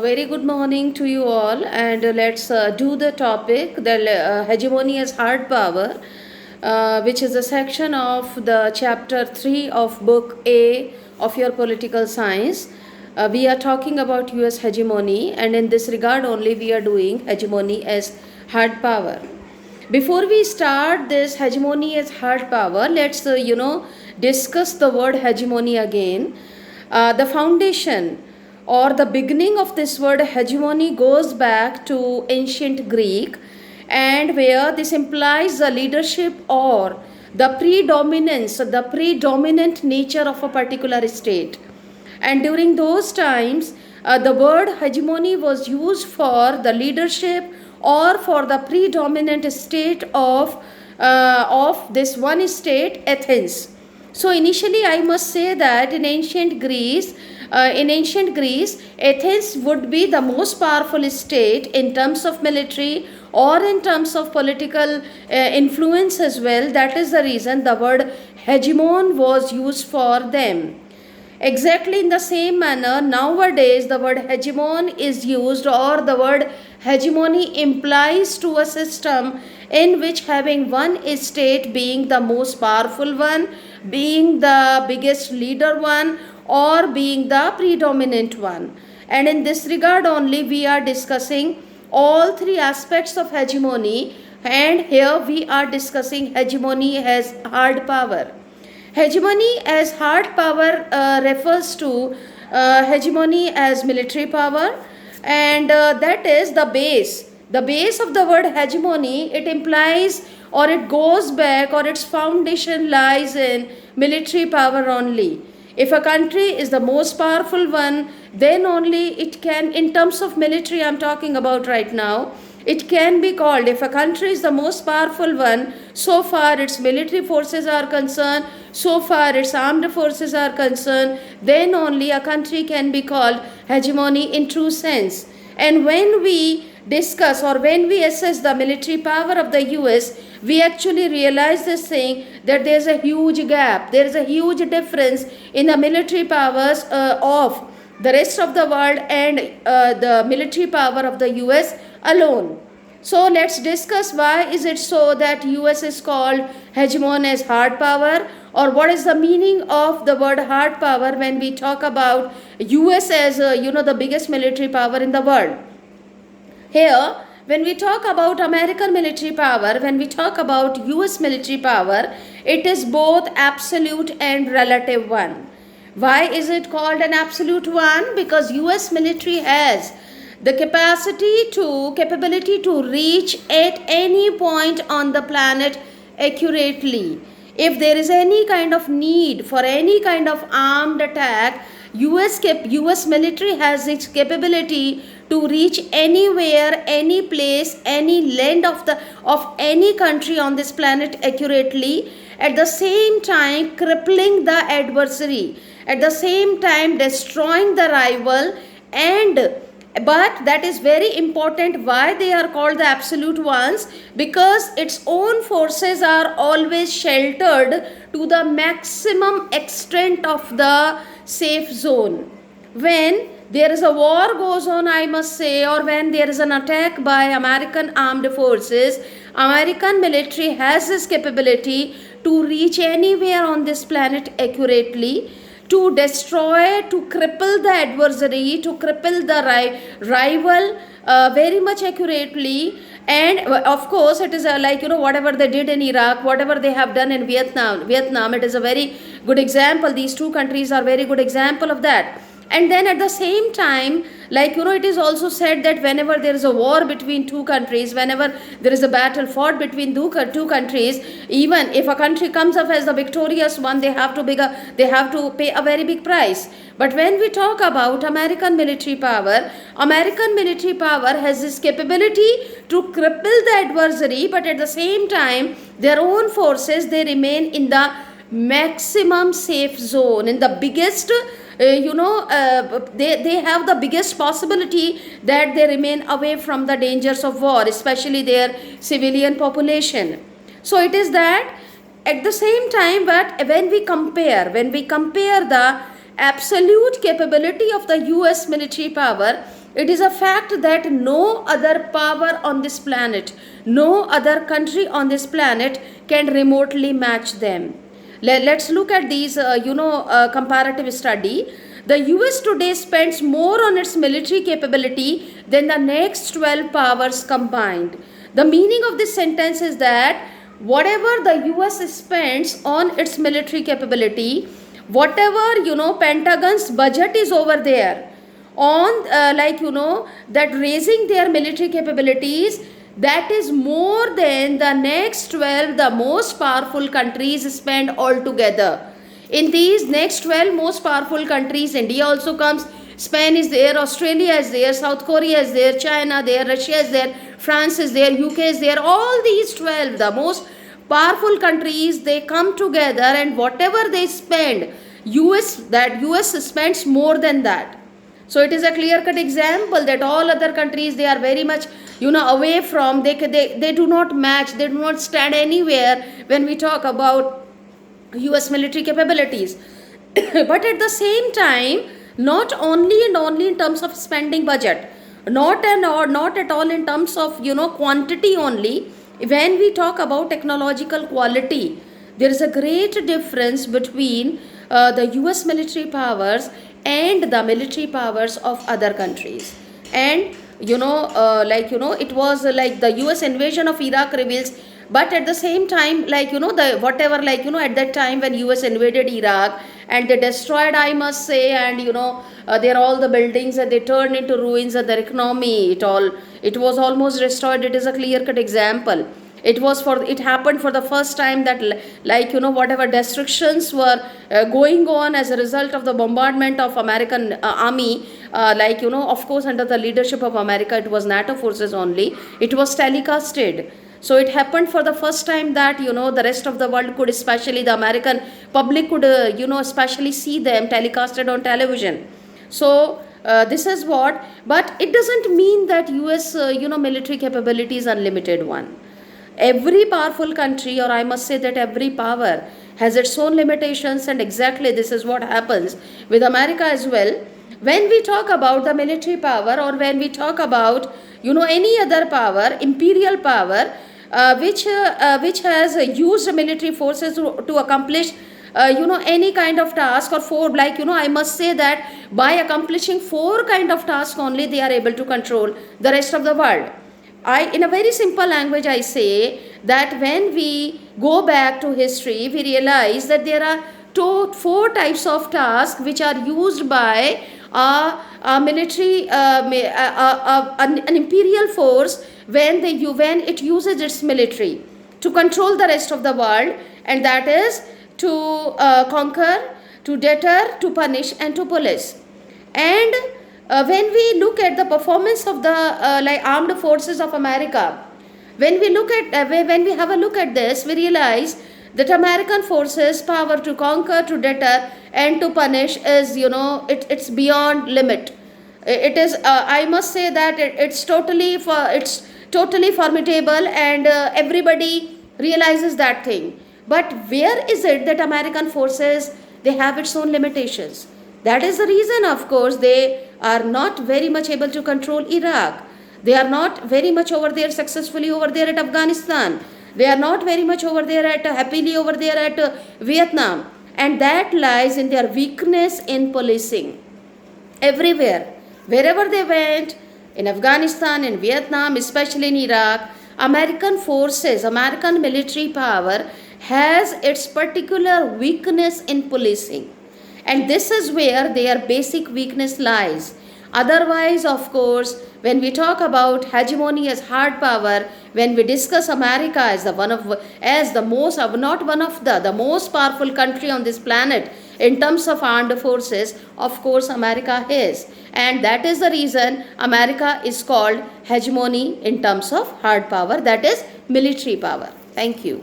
a very good morning to you all, and let's do the topic the hegemony as hard power, which is a section of the chapter 3 of book A of your political science. We are talking about US hegemony, and in this regard only we are doing hegemony as hard power. Before we start this hegemony as hard power, let's discuss the word hegemony again. The foundation or the beginning of this word hegemony goes back to ancient Greek, and where this implies the leadership or the predominance, the predominant nature of a particular state. And during those times, the word hegemony was used for the leadership or for the predominant state of this one state, Athens. So initially, I must say that in ancient Greece, Athens would be the most powerful state in terms of military or in terms of political influence as well. That is the reason the word hegemon was used for them. Exactly in the same manner, nowadays the word hegemon is used, or the word hegemony implies to a system in which having one state being the most powerful one, being the biggest leader one, or being the predominant one. And in this regard only we are discussing all three aspects of hegemony, and here we are discussing hegemony as hard power. Hegemony as hard power refers to hegemony as military power, and that is the base. The base of the word hegemony, it implies or it goes back or its foundation lies in military power only. If a country is the most powerful one, then only it can, in terms of military I'm talking about right now, it can be called, if a country is the most powerful one, so far its military forces are concerned, so far its armed forces are concerned, then only a country can be called hegemony in true sense. And when we discuss or when we assess the military power of the US, we actually realize this thing, that there is a huge gap, there is a huge difference in the military powers of the rest of the world and the military power of the US alone. So let's discuss why is it so that US is called hegemon as hard power, or what is the meaning of the word hard power when we talk about US as the biggest military power in the world. Here, when we talk about American military power, when we talk about US military power, it is both absolute and relative one. Why is it called an absolute one? Because US military has the capability to reach at any point on the planet accurately. If there is any kind of need for any kind of armed attack, US military has its capability to reach anywhere, any place, any land of any country on this planet accurately, at the same time crippling the adversary, at the same time destroying the rival. But that is very important why they are called the absolute ones, because its own forces are always sheltered to the maximum extent of the safe zone. When there is a war goes on, I must say, or when there is an attack by American armed forces, American military has this capability to reach anywhere on this planet accurately, to destroy, to cripple the adversary, to cripple the rival very much accurately. And of course it is whatever they did in Iraq, whatever they have done in Vietnam, it is a very good example. These two countries are very good example of that. And then at the same time, it is also said that whenever there is a war between two countries, whenever there is a battle fought between two countries, even if a country comes up as the victorious one, they have to pay a very big price. But when we talk about American military power has this capability to cripple the adversary, but at the same time, their own forces, they remain in the maximum safe zone, in the biggest they have the biggest possibility that they remain away from the dangers of war, especially their civilian population. So it is that at the same time, but when we compare the absolute capability of the US military power It is a fact that no other power on this planet, no other country on this planet can remotely match them. Let's look at these, comparative study. The US today spends more on its military capability than the next 12 powers combined. The meaning of this sentence is that whatever the US spends on its military capability, whatever, Pentagon's budget is over there on, that raising their military capabilities, that is more than the next 12 the most powerful countries spend altogether. In these next 12 most powerful countries, India also comes, Spain is there, Australia is there, South Korea is there, China there, Russia is there, France is there, UK is there. All these 12 the most powerful countries, they come together, and whatever they spend, US spends more than that. So it is a clear cut example that all other countries, they are very much, away from, they do not match, they do not stand anywhere when we talk about US military capabilities. But at the same time, not only and only in terms of spending budget, not at all in terms of, quantity only. When we talk about technological quality, there is a great difference between the US military powers and the military powers of other countries. And it was like the US invasion of Iraq reveals, but at the same time, the whatever, at that time when US invaded Iraq and they destroyed, I must say, and there all the buildings, and they turned into ruins, and their economy, it was almost destroyed. It is a clear cut example. It happened for the first time that, whatever destructions were going on as a result of the bombardment of American army, of course under the leadership of America, it was NATO forces only, it was telecasted. So it happened for the first time that, the rest of the world could, especially the American public could, especially see them telecasted on television. So this is what, but it doesn't mean that US, military capability is unlimited one. Every powerful country, or I must say that every power has its own limitations, and exactly this is what happens with America as well. When we talk about the military power, or when we talk about, any other power, imperial power, which has used military forces to accomplish any kind of task, or I must say that by accomplishing 4 kind of tasks only, they are able to control the rest of the world. In a very simple language, I say that when we go back to history, we realize that there are 4 types of tasks which are used by a military, an imperial force when it uses its military to control the rest of the world, and that is to conquer, to deter, to punish, and to police. And when we look at the performance of the armed forces of America, when we have a look at this, we realize that American forces power to conquer, to deter, and to punish is, it's beyond limit. It is, I must say that it's totally formidable, and everybody realizes that thing. But where is it that American forces, they have its own limitations? That is the reason, of course, they are not very much able to control Iraq. They are not very much successfully over there at Afghanistan. They are not very much happily over there at Vietnam. And that lies in their weakness in policing. Everywhere, wherever they went, in Afghanistan, in Vietnam, especially in Iraq, American forces, American military power has its particular weakness in policing. And this is where their basic weakness lies. Otherwise, of course, when we talk about hegemony as hard power, when we discuss America as the most powerful country on this planet in terms of armed forces, of course, America is. And that is the reason America is called hegemony in terms of hard power, that is military power. Thank you.